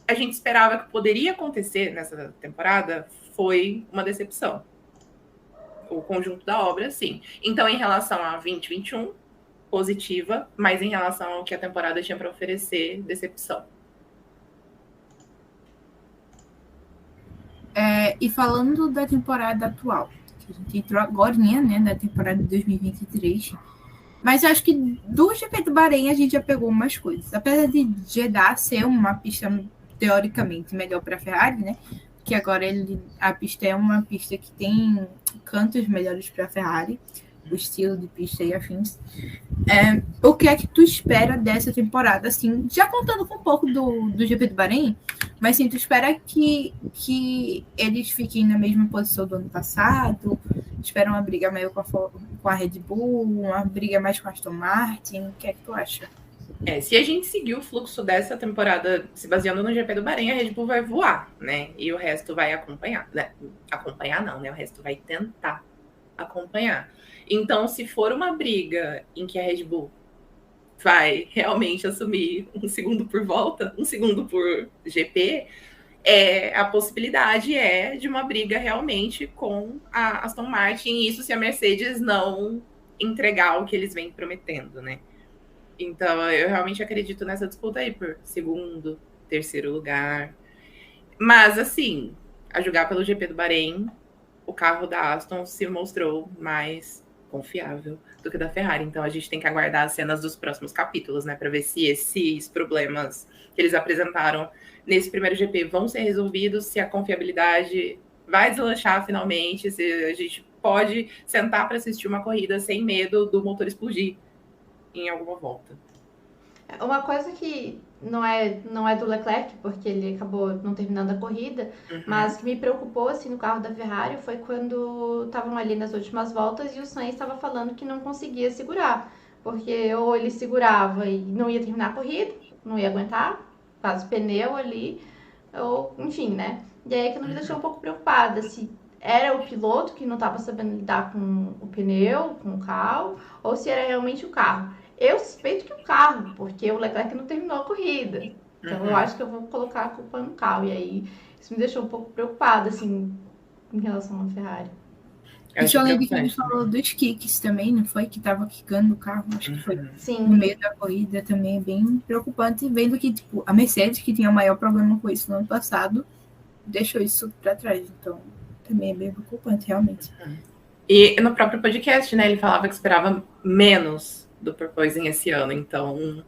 a gente esperava que poderia acontecer nessa temporada, foi uma decepção. O conjunto da obra, sim. Então, em relação a 2021, positiva, mas em relação ao que a temporada tinha para oferecer, decepção. E falando da temporada atual, que a gente entrou agora, né, da temporada de 2023, mas eu acho que do GP do Bahrein a gente já pegou umas coisas. Apesar de Jeddah ser uma pista teoricamente melhor para a Ferrari, né, que agora a pista é uma pista que tem cantos melhores para a Ferrari, o estilo de pista e afins. O que é que tu espera dessa temporada? Assim, já contando com um pouco do GP do Bahrein, mas sim, tu espera que eles fiquem na mesma posição do ano passado? Espera uma briga maior com a Red Bull, uma briga mais com a Aston Martin? O que é que tu acha? Se a gente seguir o fluxo dessa temporada se baseando no GP do Bahrein, a Red Bull vai voar, né? E o resto vai acompanhar. Acompanhar não, né? O resto vai tentar acompanhar. Então, se for uma briga em que a Red Bull vai realmente assumir um segundo por volta, um segundo por GP, a possibilidade é de uma briga realmente com a Aston Martin, isso se a Mercedes não entregar o que eles vêm prometendo, né? Então, eu realmente acredito nessa disputa aí por segundo, terceiro lugar. Mas, assim, a julgar pelo GP do Bahrein, o carro da Aston se mostrou mais confiável do que da Ferrari. Então, a gente tem que aguardar as cenas dos próximos capítulos, né? Para ver se esses problemas que eles apresentaram nesse primeiro GP vão ser resolvidos, se a confiabilidade vai deslanchar finalmente, se a gente pode sentar para assistir uma corrida sem medo do motor explodir em alguma volta. Uma coisa que não é do Leclerc, porque ele acabou não terminando a corrida, mas que me preocupou assim no carro da Ferrari foi quando estavam ali nas últimas voltas e o Sainz estava falando que não conseguia segurar, porque ou ele segurava e não ia terminar a corrida, não ia aguentar, faz o pneu ali, ou enfim, né? E aí aquilo me deixou um pouco preocupada, se era o piloto que não estava sabendo lidar com o pneu, com o carro, ou se era realmente o carro. Eu suspeito que o carro, porque o Leclerc não terminou a corrida. Então eu acho que eu vou colocar a culpa no carro. E aí isso me deixou um pouco preocupada, assim, em relação à Ferrari. Eu lembro que ele falou dos kicks também, não foi? Que tava quicando o carro, acho que foi. Sim. No meio da corrida também é bem preocupante, vendo que tipo, a Mercedes, que tinha o maior problema com isso no ano passado, deixou isso para trás. Então também é bem preocupante, realmente. E no próprio podcast, né, ele falava que esperava menos do Porpoising esse ano, então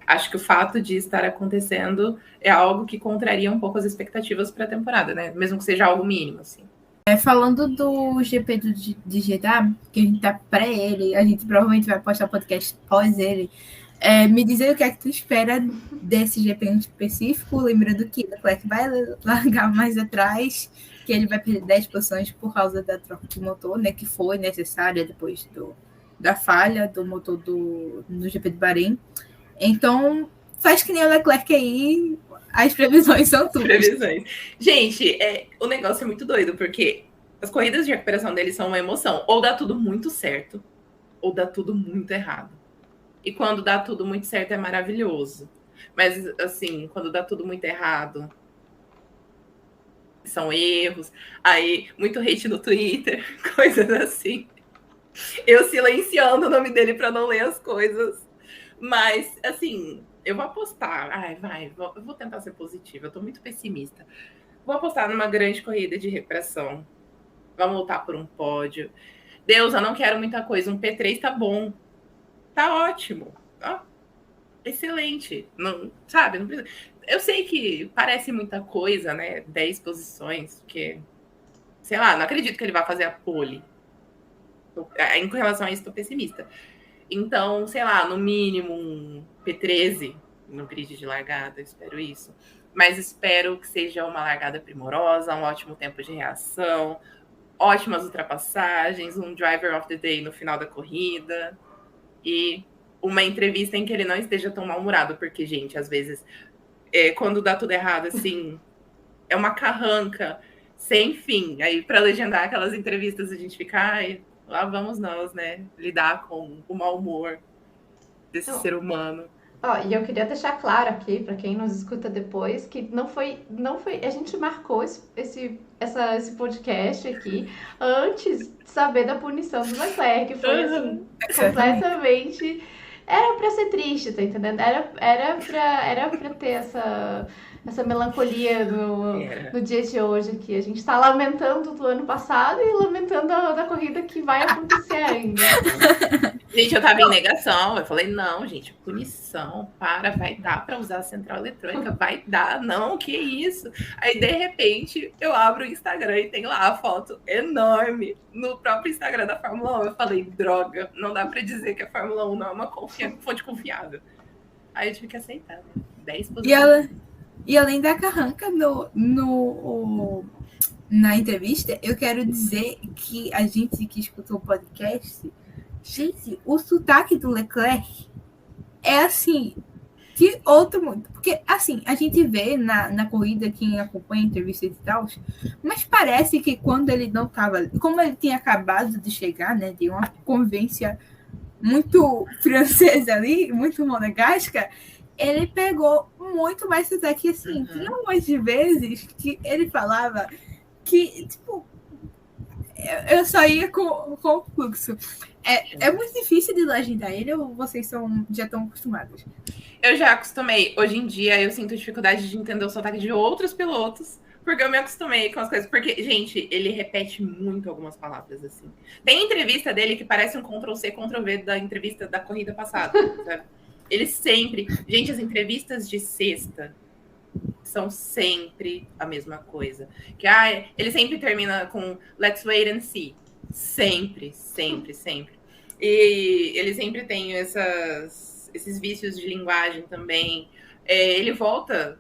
acho que o fato de estar acontecendo é algo que contraria um pouco as expectativas para a temporada, né, mesmo que seja algo mínimo, assim. Falando do GP de Jeddah, que a gente tá pré ele, a gente provavelmente vai postar podcast pós ele, me dizer o que é que tu espera desse GP em específico, lembrando que o Leclerc vai largar mais atrás, que ele vai perder 10 posições por causa da troca de motor, né, que foi necessária depois da falha do motor no GP de Bahrein. Então, faz que nem o Leclerc aí, as previsões são tudo. Previsões. Gente, o negócio é muito doido, porque as corridas de recuperação deles são uma emoção. Ou dá tudo muito certo, ou dá tudo muito errado. E quando dá tudo muito certo é maravilhoso. Mas, assim, quando dá tudo muito errado, são erros. Aí, muito hate no Twitter, coisas assim. Eu silenciando o nome dele para não ler as coisas. Mas, assim, eu vou apostar. Eu vou tentar ser positiva. Eu tô muito pessimista. Vou apostar numa grande corrida de recuperação. Vamos lutar por um pódio. Deus, eu não quero muita coisa. Um P3 tá bom. Tá ótimo. Excelente. Não, sabe? Não precisa... Eu sei que parece muita coisa, né? 10 posições. Porque, sei lá, não acredito que ele vá fazer a pole. Em relação a isso, tô pessimista. Então, sei lá, no mínimo um P13 no grid de largada, espero isso. Mas espero que seja uma largada primorosa, um ótimo tempo de reação, ótimas ultrapassagens, um driver of the day no final da corrida e uma entrevista em que ele não esteja tão mal-humorado, porque, gente, às vezes, quando dá tudo errado, assim, é uma carranca sem fim. Aí, para legendar aquelas entrevistas, a gente fica, lá vamos nós, né? Lidar com o mau humor desse ser humano. E eu queria deixar claro aqui, para quem nos escuta depois, que não foi. A gente marcou esse podcast aqui antes de saber da punição do Leclerc. Foi assim, completamente. Era pra ser triste, tá entendendo? Era pra ter essa melancolia no dia de hoje aqui. A gente tá lamentando do ano passado e lamentando da corrida que vai acontecer ainda. Gente, eu tava em negação. Eu falei, não, gente, punição, vai dar pra usar a central eletrônica, vai dar, não, que isso? Aí, de repente, eu abro o Instagram e tem lá a foto enorme no próprio Instagram da Fórmula 1. Eu falei, droga, não dá pra dizer que a Fórmula 1 não é uma fonte confiável. Aí eu tive que aceitar, né? 10 posições. E além da carranca na entrevista, eu quero dizer que a gente que escutou o podcast, gente, o sotaque do Leclerc é assim, de outro mundo. Porque, assim, a gente vê na corrida, quem acompanha a entrevista e tal, mas parece que quando ele não estava... Como ele tinha acabado de chegar, né, de uma convivência muito francesa ali, muito monegasca, ele pegou muito mais sotaque, assim. Tinha umas vezes que ele falava que, tipo, eu só ia com o fluxo. É muito difícil de legendar ele, ou vocês já estão acostumados? Eu já acostumei. Hoje em dia, eu sinto dificuldade de entender o sotaque de outros pilotos, porque eu me acostumei com as coisas. Porque, gente, ele repete muito algumas palavras, assim. Tem entrevista dele que parece um Ctrl-C, Ctrl-V da entrevista da corrida passada, sabe? Ele sempre... Gente, as entrevistas de sexta são sempre a mesma coisa. Que ele sempre termina com let's wait and see. Sempre, sempre, sempre. E ele sempre tem esses vícios de linguagem também. Ele volta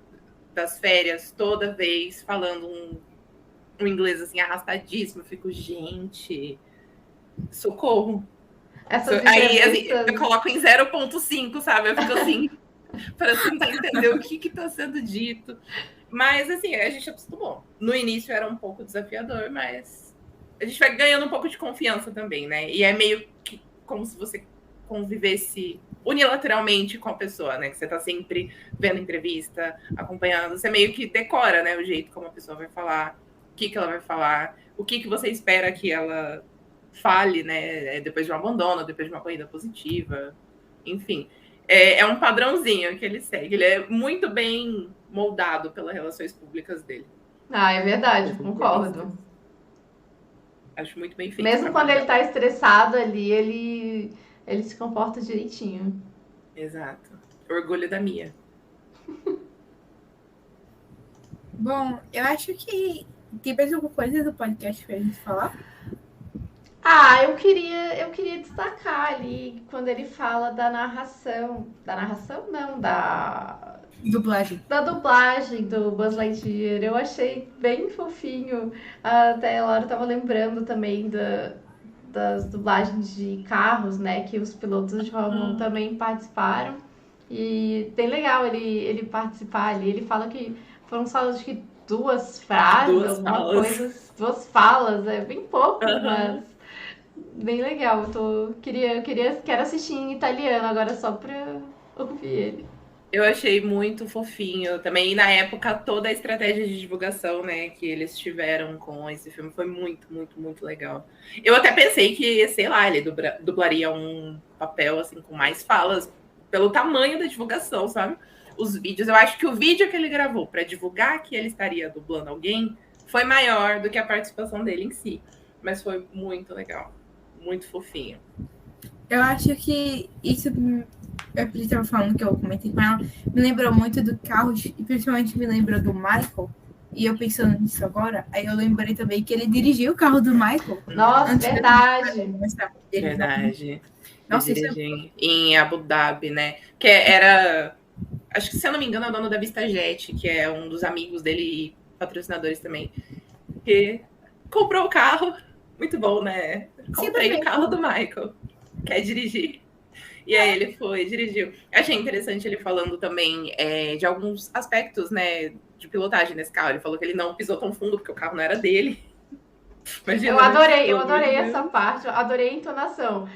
das férias toda vez falando um inglês assim arrastadíssimo. Eu fico, gente, socorro. Aí assim, eu coloco em 0.5, sabe? Eu fico assim, para tentar entender o que está sendo dito. Mas assim, a gente acostumou. No início era um pouco desafiador, mas a gente vai ganhando um pouco de confiança também, né? E é meio que como se você convivesse unilateralmente com a pessoa, né? Que você tá sempre vendo entrevista, acompanhando. Você meio que decora, né? O jeito como a pessoa vai falar, o que ela vai falar, o que você espera que ela fale, né? Depois de um abandono, depois de uma corrida positiva. Enfim, é um padrãozinho que ele segue. Ele é muito bem moldado pelas relações públicas dele. É verdade, concordo. Acho muito bem feito. Mesmo quando ele tá estressado ali, ele se comporta direitinho. Exato. Orgulho da Mia. Bom, eu acho que tem mais alguma coisa do podcast pra gente falar? Eu queria destacar ali quando ele fala da narração. Da narração? Não, da dublagem. Da dublagem do Buzz Lightyear. Eu achei bem fofinho. Até a Laura tava lembrando também das dublagens de carros, né? Que os pilotos de Fórmula 1 também participaram. E bem legal ele participar ali. Ele fala que foram só, acho que 2 frases, duas falas. É bem pouco, mas bem legal. Quero assistir em italiano agora só pra ouvir ele. Eu achei muito fofinho também. E na época, toda a estratégia de divulgação, né, que eles tiveram com esse filme foi muito, muito, muito legal. Eu até pensei que, sei lá, ele dublaria um papel, assim, com mais falas, pelo tamanho da divulgação, sabe? Os vídeos, eu acho que o vídeo que ele gravou para divulgar que ele estaria dublando alguém foi maior do que a participação dele em si. Mas foi muito legal. Muito fofinho. Eu acho que isso... Eu estava falando que eu comentei com ela, me lembrou muito do Carros, e principalmente me lembrou do Michael, e eu pensando nisso agora, aí eu lembrei também que ele dirigiu o carro do Michael. Nossa, verdade. Verdade. Nossa, dirigiu em Abu Dhabi, né? Que era, acho que se eu não me engano, é o dono da VistaJet, que é um dos amigos dele e patrocinadores também, que comprou o carro, muito bom, né? Comprei o carro do Michael, quer dirigir? E aí ele dirigiu. Achei interessante ele falando também de alguns aspectos, né, de pilotagem nesse carro. Ele falou que ele não pisou tão fundo porque o carro não era dele. Imagina, Eu né? adorei Pelo amor de Deus. essa parte, eu adorei a entonação.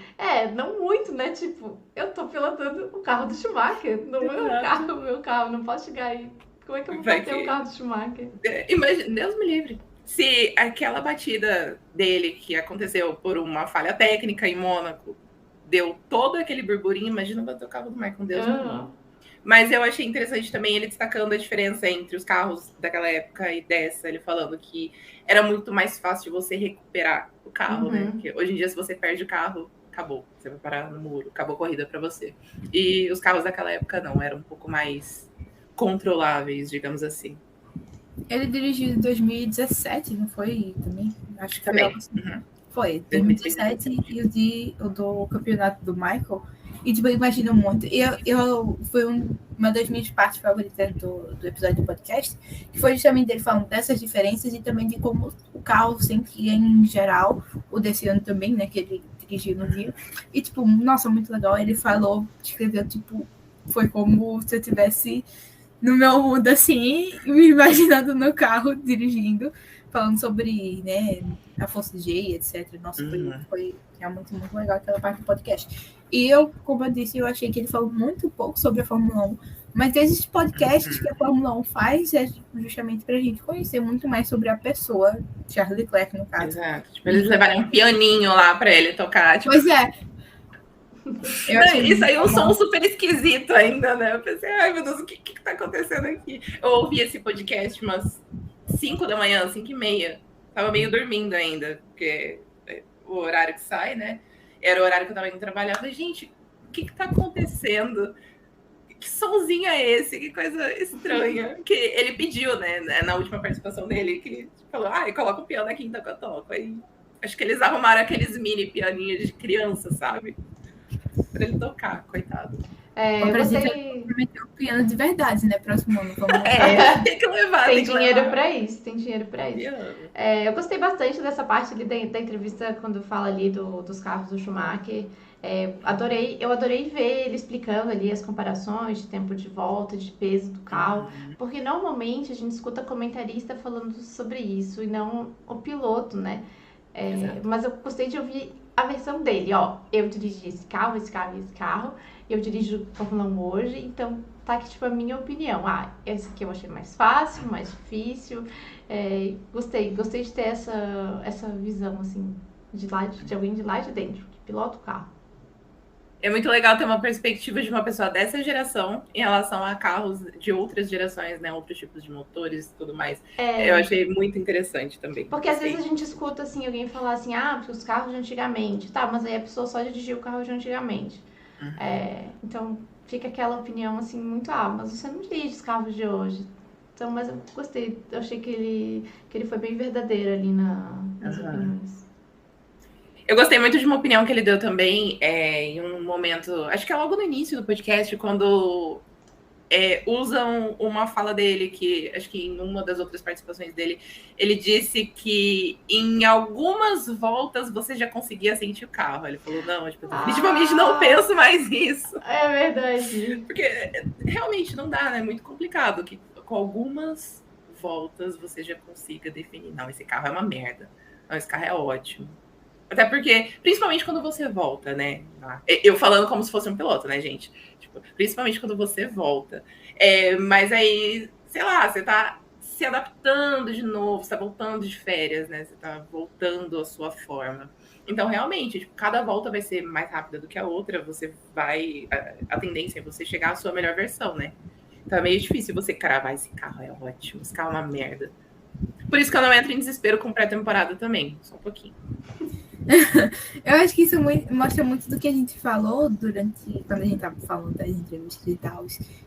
Não muito, né? Tipo, eu tô pilotando o carro do Schumacher. No meu carro, não posso chegar aí. Como é que eu vou Vai bater o que- carro do Schumacher? Imagina, Deus me livre. Se aquela batida dele que aconteceu por uma falha técnica em Mônaco deu todo aquele burburinho, imagina bater o carro do Michael, Deus me livre. Aham. Mas eu achei interessante também ele destacando a diferença entre os carros daquela época e dessa, ele falando que era muito mais fácil você recuperar o carro, né? Porque hoje em dia, se você perde o carro, acabou. Você vai parar no muro, acabou a corrida para você. E os carros daquela época não, eram um pouco mais controláveis, digamos assim. Ele dirigiu em 2017, não foi também? Acho que Também. foi algo assim. Foi, 2017 e o do campeonato do Michael. E, tipo, eu imagino muito. Foi uma das minhas partes favoritas do episódio do podcast, que foi justamente dele falando dessas diferenças e também de como o carro sempre em geral, o desse ano também, né, que ele dirigiu no Rio. E, tipo, nossa, muito legal. Ele falou, escreveu, tipo, foi como se eu tivesse no meu mundo, assim, me imaginando no carro, dirigindo, falando sobre, né, a Força G, etc. Nossa, foi realmente muito legal aquela parte do podcast. E eu, como eu disse, eu achei que ele falou muito pouco sobre a Fórmula 1, mas esses podcasts que a Fórmula 1 faz é justamente pra gente conhecer muito mais sobre a pessoa, Charles Leclerc, no caso. Exato. Tipo, eles levaram um pianinho lá pra ele tocar. Tipo... Pois é. Isso aí é um som super esquisito ainda, né? Eu pensei, ai meu Deus, o que tá acontecendo aqui? Eu ouvi esse podcast umas 5 da manhã, 5h30. Tava meio dormindo ainda, porque o horário que sai, né? Era o horário que eu tava indo trabalhar. Eu falei, gente, o que tá acontecendo? Que sonzinho é esse? Que coisa estranha. Que ele pediu, né? Na última participação dele, que falou, coloca o piano aqui então que eu toco. Aí, acho que eles arrumaram aqueles mini pianinhos de criança, sabe? Pra ele tocar, coitado. Eu gostei... Prometeu um piano de verdade, né? Próximo ano. Tem que levar. Tem dinheiro pra isso, tem dinheiro pra isso. Piano. Eu gostei bastante dessa parte ali da entrevista, quando fala ali dos carros do Schumacher. Eu adorei ver ele explicando ali as comparações de tempo de volta, de peso do carro, porque normalmente a gente escuta comentarista falando sobre isso e não o piloto, né? Mas eu gostei de ouvir a versão dele, ó, eu dirigi esse carro, eu dirijo Fórmula 1 hoje, então tá aqui tipo a minha opinião. Esse aqui eu achei mais fácil, mais difícil. Gostei de ter essa visão, assim, de alguém de lá de dentro, que pilota o carro. É muito legal ter uma perspectiva de uma pessoa dessa geração em relação a carros de outras gerações, né? Outros tipos de motores e tudo mais. Eu achei muito interessante também. Porque às vezes a gente escuta assim, alguém falar assim, porque os carros de antigamente, tá, mas aí a pessoa só dirigiu o carro de antigamente. Então fica aquela opinião assim, muito, mas você não dirige os carros de hoje. Então, mas eu gostei, eu achei que ele foi bem verdadeiro ali nas opiniões. Eu gostei muito de uma opinião que ele deu também em um momento, acho que é logo no início do podcast, quando usam uma fala dele, que acho que em uma das outras participações dele, ele disse que em algumas voltas você já conseguia sentir o carro. Ele falou, não, definitivamente não penso mais nisso. É verdade. Porque realmente não dá, né? É muito complicado que com algumas voltas você já consiga definir, não, esse carro é uma merda. Não, esse carro é ótimo. Até porque, principalmente quando você volta, né? Eu falando como se fosse um piloto, né, gente? Tipo, principalmente quando você volta. Mas aí, sei lá, você tá se adaptando de novo, você tá voltando de férias, né? Você tá voltando à sua forma. Então, realmente, tipo, cada volta vai ser mais rápida do que a outra. Você vai... A tendência é você chegar à sua melhor versão, né? Então é meio difícil você cravar, esse carro é ótimo, esse carro é uma merda. Por isso que eu não entro em desespero com pré-temporada também, só um pouquinho. Eu acho que isso mostra muito do que a gente falou quando a gente estava falando das entrevistas e tal,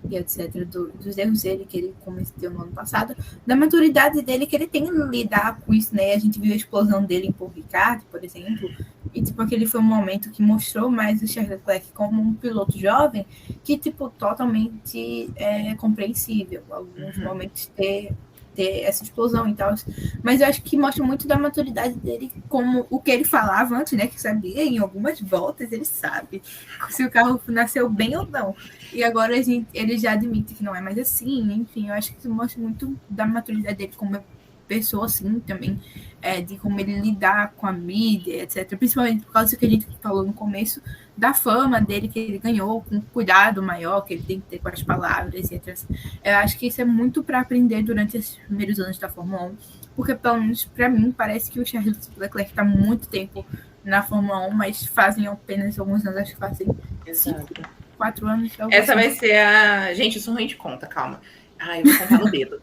e etc, dos erros dele que ele cometeu no ano passado, da maturidade dele que ele tem em lidar com isso, né? A gente viu a explosão dele em Paul Ricard, por exemplo, e tipo, aquele foi um momento que mostrou mais o Charles Leclerc como um piloto jovem, que tipo, totalmente compreensível. Alguns momentos ter essa explosão e tal, mas eu acho que mostra muito da maturidade dele, como o que ele falava antes, né, que sabia, em algumas voltas ele sabe se o carro nasceu bem ou não, e agora ele já admite que não é mais assim, enfim, eu acho que isso mostra muito da maturidade dele como pessoa, assim, também, de como ele lidar com a mídia, etc. Principalmente por causa do que a gente falou no começo, da fama dele que ele ganhou, com cuidado maior que ele tem que ter com as palavras, etc. Eu acho que isso é muito para aprender durante esses primeiros anos da Fórmula 1, porque, pelo menos para mim, parece que o Charles Leclerc está muito tempo na Fórmula 1, mas fazem apenas alguns anos, acho que fazem 4 anos. Essa vai ser a... Gente, eu sou ruim de conta, calma. Ai, eu vou contar no dedo.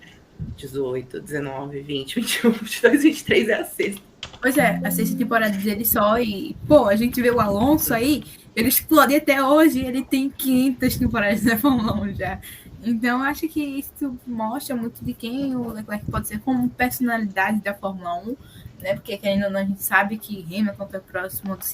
18, 19, 20, 21, 22, 23 é a sexta. Pois é, a sexta temporada dele só e... Pô, a gente vê o Alonso aí, ele explode até hoje, ele tem 500 temporadas na Fórmula 1 já. Então, acho que isso mostra muito de quem o Leclerc pode ser como personalidade da Fórmula 1, né? Porque, querendo ou não, a gente sabe que Hamilton está próximo de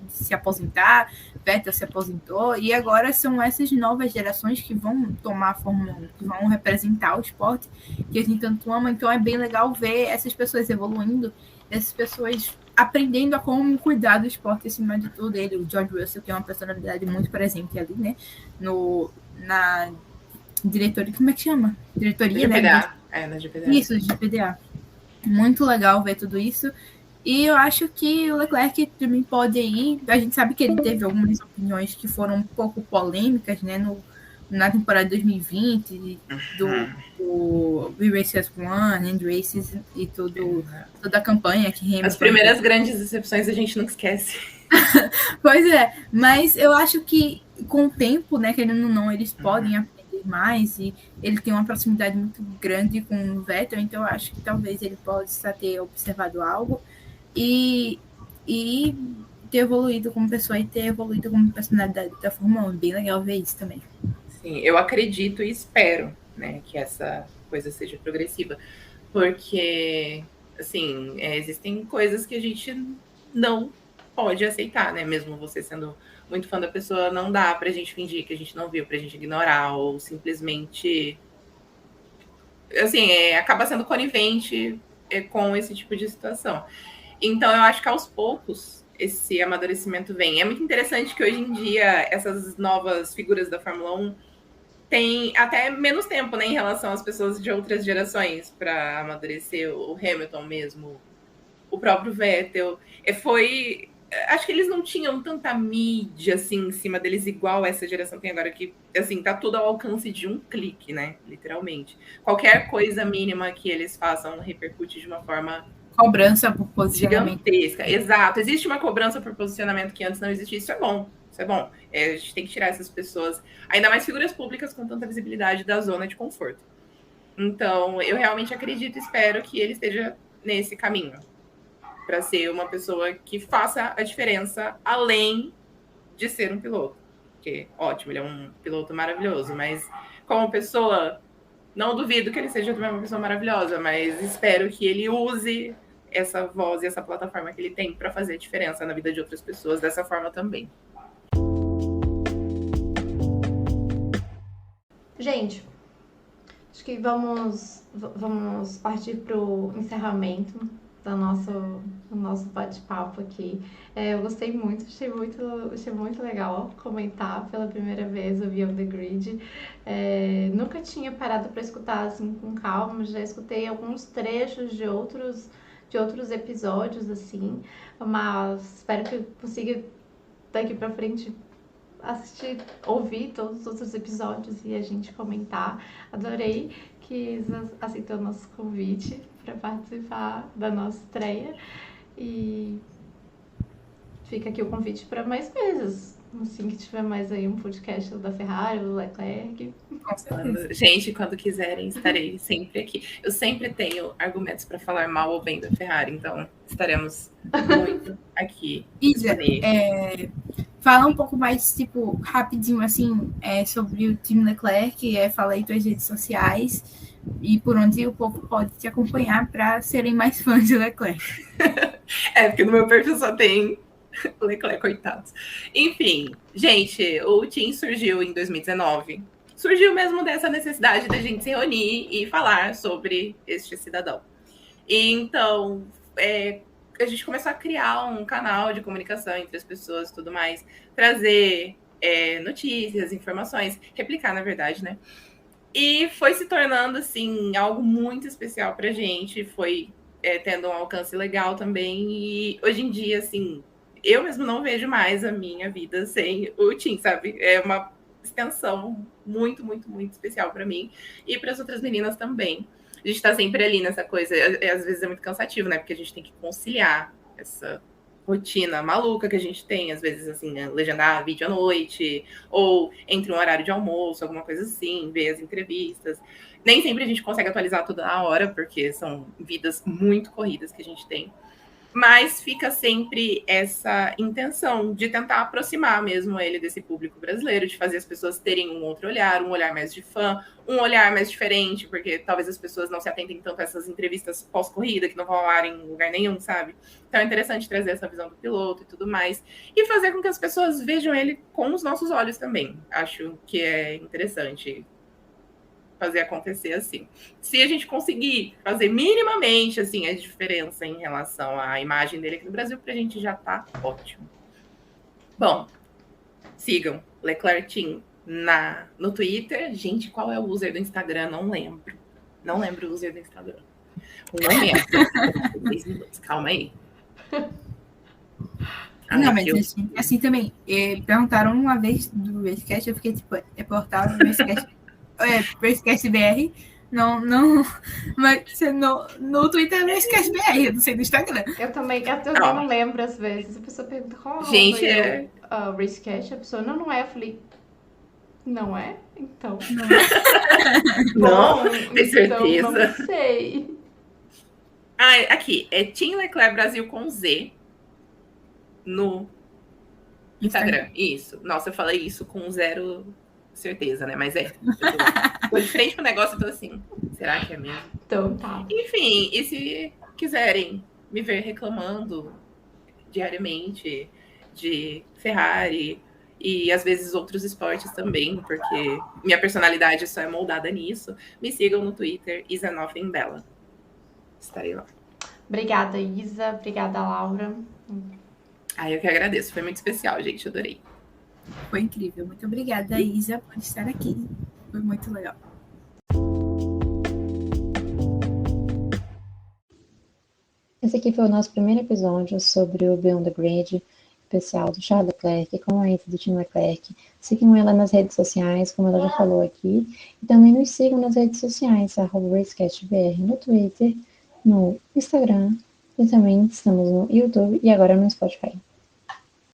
se aposentar, Vettel se aposentou, e agora são essas novas gerações que vão tomar a Fórmula 1, que vão representar o esporte que a gente tanto ama. Então, é bem legal ver essas pessoas evoluindo, essas pessoas aprendendo a como cuidar do esporte acima de tudo. Ele, o George Russell, que é uma personalidade muito presente ali, né? Na diretoria, como é que chama? Diretoria, GPDA. Na GPDA. Isso, GPDA. Muito legal ver tudo isso. E eu acho que o Leclerc também pode ir. A gente sabe que ele teve algumas opiniões que foram um pouco polêmicas, né? Na temporada de 2020, do We Race as One, End Races e toda a campanha que Hamilton... As primeiras grandes decepções a gente nunca esquece. Pois é, mas eu acho que com o tempo, né, querendo ou não, eles podem aprender mais, e ele tem uma proximidade muito grande com o Vettel, então eu acho que talvez ele possa ter observado algo e ter evoluído como pessoa e ter evoluído como personalidade da Fórmula 1. Bem legal ver isso também. Sim, eu acredito e espero, né, que essa coisa seja progressiva, porque, assim, existem coisas que a gente não pode aceitar, né, mesmo você sendo muito fã da pessoa, não dá pra gente fingir que a gente não viu, pra gente ignorar, ou simplesmente, assim, acaba sendo conivente com esse tipo de situação. Então, eu acho que aos poucos esse amadurecimento vem. É muito interessante que hoje em dia essas novas figuras da Fórmula 1 têm até menos tempo, né, em relação às pessoas de outras gerações para amadurecer. O Hamilton mesmo, o próprio Vettel. Acho que eles não tinham tanta mídia assim em cima deles igual essa geração tem agora, que assim, tá tudo ao alcance de um clique, né? Literalmente. Qualquer coisa mínima que eles façam repercute de uma forma cobrança por posicionamento. Gigantesca, exato. Existe uma cobrança por posicionamento que antes não existia. Isso é bom. A gente tem que tirar essas pessoas, ainda mais figuras públicas com tanta visibilidade, da zona de conforto. Então, eu realmente acredito e espero que ele esteja nesse caminho para ser uma pessoa que faça a diferença além de ser um piloto. Porque, ótimo, ele é um piloto maravilhoso, mas como pessoa, não duvido que ele seja também uma pessoa maravilhosa, mas espero que ele use essa voz e essa plataforma que ele tem para fazer a diferença na vida de outras pessoas dessa forma também. Gente, acho que vamos partir para o encerramento do nosso bate-papo aqui. Eu gostei muito, achei muito legal comentar pela primeira vez o Beyond the Grid. Nunca tinha parado para escutar assim com calma, já escutei alguns trechos de outros episódios, assim, mas espero que eu consiga daqui para frente ouvir todos os outros episódios e a gente comentar. Adorei que Isa aceitou o nosso convite para participar da nossa estreia e fica aqui o convite para mais vezes. Assim que tiver mais aí um podcast da Ferrari, do Leclerc. Gente, quando quiserem, estarei sempre aqui. Eu sempre tenho argumentos para falar mal ou bem da Ferrari, então estaremos muito aqui. Isa, fala um pouco mais, tipo, rapidinho, assim, sobre o time Leclerc, fala aí tuas redes sociais e por onde o povo pode te acompanhar para serem mais fãs de Leclerc. Porque no meu perfil só tem Leclerc, coitados. Enfim, gente, o team surgiu em 2019. Surgiu mesmo dessa necessidade da gente se reunir e falar sobre este cidadão. E então, a gente começou a criar um canal de comunicação entre as pessoas e tudo mais, trazer notícias, informações, replicar, na verdade, né? E foi se tornando, assim, algo muito especial pra gente, foi tendo um alcance legal também, e hoje em dia, assim, eu mesmo não vejo mais a minha vida sem o Tim, sabe? É uma extensão muito, muito, muito especial pra mim, e para as outras meninas também. A gente tá sempre ali nessa coisa, às vezes é muito cansativo, né? Porque a gente tem que conciliar essa rotina maluca que a gente tem, às vezes, assim, legendar vídeo à noite, ou entre um horário de almoço, alguma coisa assim, ver as entrevistas. Nem sempre a gente consegue atualizar toda a hora, porque são vidas muito corridas que a gente tem. Mas fica sempre essa intenção de tentar aproximar mesmo ele desse público brasileiro, de fazer as pessoas terem um outro olhar, um olhar mais de fã, um olhar mais diferente, porque talvez as pessoas não se atentem tanto a essas entrevistas pós-corrida, que não vão rolar em lugar nenhum, sabe? Então é interessante trazer essa visão do piloto e tudo mais, e fazer com que as pessoas vejam ele com os nossos olhos também. Acho que é interessante fazer acontecer assim. Se a gente conseguir fazer minimamente assim a diferença em relação à imagem dele aqui no Brasil, pra gente já tá ótimo. Bom, sigam Leclerc Team no Twitter. Gente, qual é o user do Instagram? Não lembro. Não lembro o user do Instagram. Um momento. 10 minutos. Calma aí. Não, mas assim também, perguntaram uma vez do Racecast, eu fiquei tipo, é portal do Racecast BR, não, mas no Twitter é Racecast BR, eu não sei do Instagram. Eu também não lembro às vezes, a pessoa pergunta qual gente, é o Racecast, a pessoa não é, eu falei, não é? Então. Não, tem certeza. Então, não sei. Aqui, é Team Leclerc Brasil com Z no Instagram. Isso. Nossa, eu falei isso com zero certeza, né? Mas tô de frente pro negócio e tô assim, será que é mesmo? Então tá. Enfim, e se quiserem me ver reclamando diariamente de Ferrari e às vezes outros esportes também, porque minha personalidade só é moldada nisso, me sigam no Twitter, IsaNothingBella. Estarei lá. Obrigada, Isa. Obrigada, Laura. Eu que agradeço. Foi muito especial, gente. Adorei. Foi incrível. Muito obrigada, Isa, por estar aqui. Foi muito legal. Esse aqui foi o nosso primeiro episódio sobre o Beyond the Grid, especial do Charles Leclerc, com a ênfase do Tim Leclerc. Sigam ela nas redes sociais, como ela já falou aqui. E também nos sigam nas redes sociais, @RacecastBR no Twitter, no Instagram, e também estamos no YouTube e agora no Spotify.